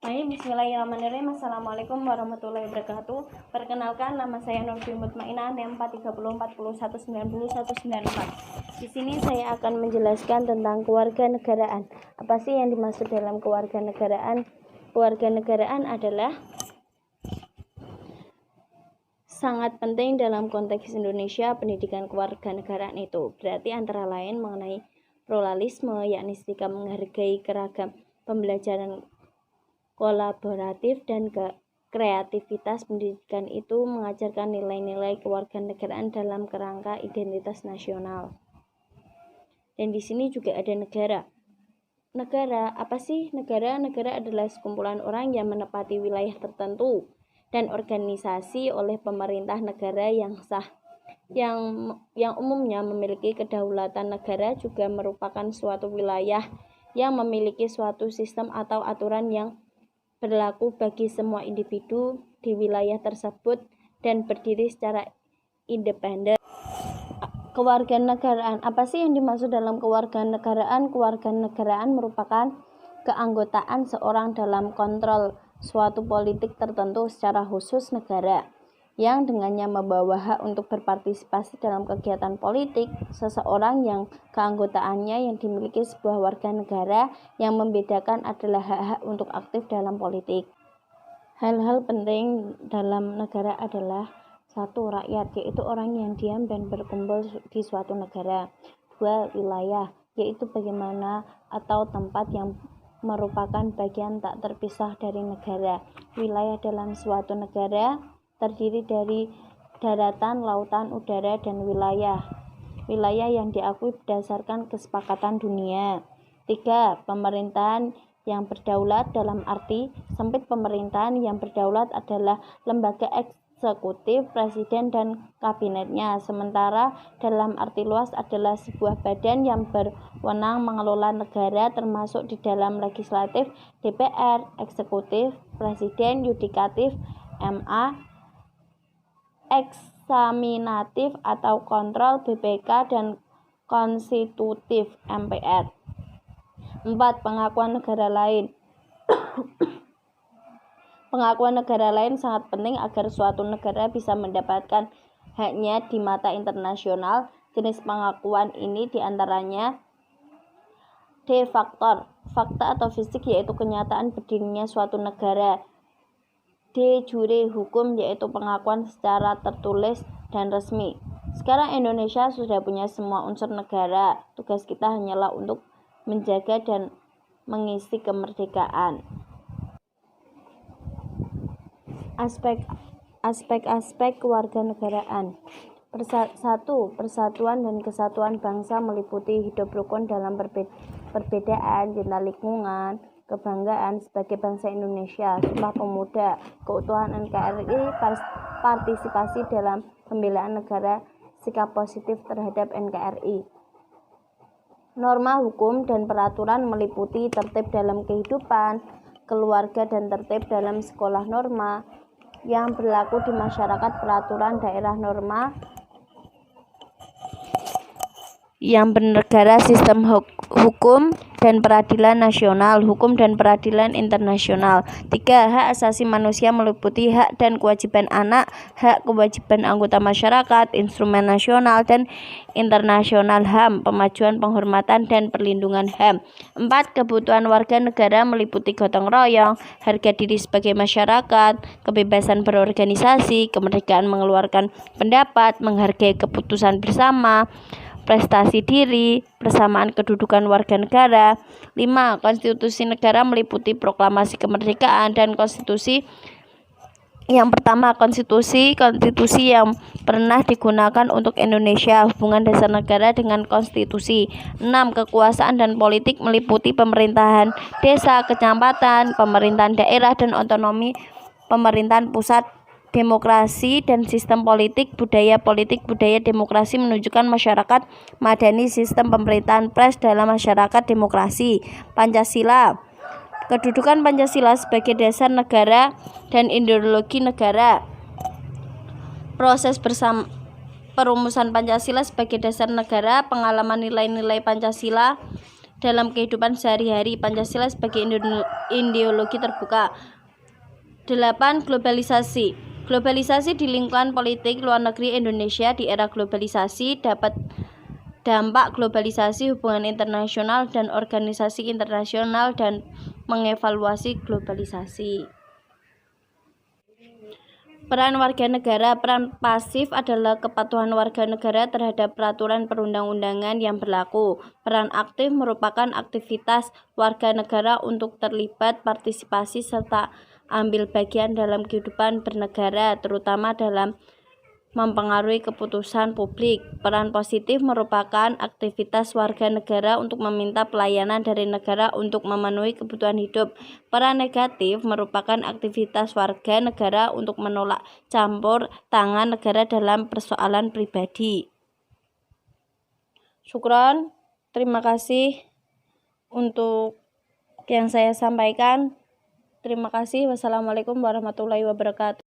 Baik, bismillahirrahmanirrahim. Assalamualaikum warahmatullahi wabarakatuh. Perkenalkan, nama saya Nurfi Mutmainah, NIM 430419194. Di sini saya akan menjelaskan tentang kewarganegaraan. Apa sih yang dimaksud dalam kewarganegaraan? Kewarganegaraan adalah sangat penting dalam konteks Indonesia. Pendidikan kewarganegaraan itu berarti antara lain mengenai pluralisme, yakni sikap menghargai keragam pembelajaran kolaboratif dan kreativitas. Pendidikan itu mengajarkan nilai-nilai kewarganegaraan dalam kerangka identitas nasional. Dan di sini juga ada negara. Negara, apa sih negara? Negara adalah sekumpulan orang yang menempati wilayah tertentu dan organisasi oleh pemerintah negara yang sah. Yang umumnya memiliki kedaulatan. Negara juga merupakan suatu wilayah yang memiliki suatu sistem atau aturan yang berlaku bagi semua individu di wilayah tersebut dan berdiri secara independen. Kewarganegaraan, apa sih yang dimaksud dalam kewarganegaraan? Kewarganegaraan merupakan keanggotaan seorang dalam kontrol suatu politik tertentu, secara khusus negara, yang dengannya membawa hak untuk berpartisipasi dalam kegiatan politik seseorang. Yang keanggotaannya yang dimiliki sebuah warga negara. Yang membedakan adalah hak-hak untuk aktif dalam politik. Hal-hal penting dalam negara adalah: 1. Rakyat, yaitu orang yang diam dan berkumpul di suatu negara. 2. Wilayah, yaitu bagaimana atau tempat yang merupakan bagian tak terpisah dari negara. Wilayah dalam suatu negara terdiri dari daratan, lautan, udara, dan wilayah yang diakui berdasarkan kesepakatan dunia. 3. Pemerintahan yang berdaulat. Dalam arti sempit, pemerintahan yang berdaulat adalah lembaga eksekutif, presiden, dan kabinetnya. Sementara dalam arti luas adalah sebuah badan yang berwenang mengelola negara, termasuk di dalam legislatif, DPR, eksekutif, presiden, yudikatif, MA, eksaminatif atau kontrol, BPK, dan konstitutif, MPR. 4. Pengakuan negara lain. Pengakuan negara lain sangat penting agar suatu negara bisa mendapatkan haknya di mata internasional. Jenis pengakuan ini diantaranya: de facto, fakta atau fisik, yaitu kenyataan berdirinya suatu negara; de jure, hukum, yaitu pengakuan secara tertulis dan resmi. Sekarang Indonesia sudah punya semua unsur negara. Tugas kita hanyalah untuk menjaga dan mengisi kemerdekaan. Aspek-aspek kewarganegaraan. 1. Persatuan dan kesatuan bangsa meliputi hidup rukun dalam perbedaan, cinta lingkungan, kebanggaan sebagai bangsa Indonesia, Sumpah Pemuda, keutuhan NKRI, partisipasi dalam pembelaan negara, sikap positif terhadap NKRI. Norma hukum dan peraturan meliputi tertib dalam kehidupan keluarga dan tertib dalam sekolah, norma yang berlaku di masyarakat, peraturan daerah, norma yang bernegara, sistem hukum dan peradilan nasional, hukum dan peradilan internasional. 3. Hak asasi manusia meliputi hak dan kewajiban anak, hak kewajiban anggota masyarakat, instrumen nasional dan internasional HAM, pemajuan, penghormatan, dan perlindungan HAM. 4. Kebutuhan warga negara meliputi gotong royong, harga diri sebagai masyarakat, kebebasan berorganisasi, kemerdekaan mengeluarkan pendapat, menghargai keputusan bersama, prestasi diri, persamaan kedudukan warga negara. 5. Konstitusi negara meliputi proklamasi kemerdekaan dan konstitusi. Yang pertama, konstitusi yang pernah digunakan untuk Indonesia, hubungan dasar negara dengan konstitusi. 6. Kekuasaan dan politik meliputi pemerintahan desa, kecamatan, pemerintahan daerah, dan otonomi pemerintahan pusat. Demokrasi dan sistem politik, budaya demokrasi menunjukkan masyarakat madani, sistem pemerintahan pers dalam masyarakat demokrasi. Pancasila. Kedudukan Pancasila sebagai dasar negara dan ideologi negara. Proses perumusan Pancasila sebagai dasar negara, pengalaman nilai-nilai Pancasila dalam kehidupan sehari-hari. Pancasila sebagai ideologi terbuka. 8. Globalisasi. Globalisasi di lingkungan politik luar negeri Indonesia di era globalisasi dapat dampak globalisasi, hubungan internasional dan organisasi internasional, dan mengevaluasi globalisasi. Peran warga negara. Peran pasif adalah kepatuhan warga negara terhadap peraturan perundang-undangan yang berlaku. Peran aktif merupakan aktivitas warga negara untuk terlibat, partisipasi, serta ambil bagian dalam kehidupan bernegara, terutama dalam mempengaruhi keputusan publik. Peran positif merupakan aktivitas warga negara untuk meminta pelayanan dari negara untuk memenuhi kebutuhan hidup. Peran negatif merupakan aktivitas warga negara untuk menolak campur tangan negara dalam persoalan pribadi. Syukron, terima kasih untuk yang saya sampaikan. Terima kasih. Wassalamualaikum warahmatullahi wabarakatuh.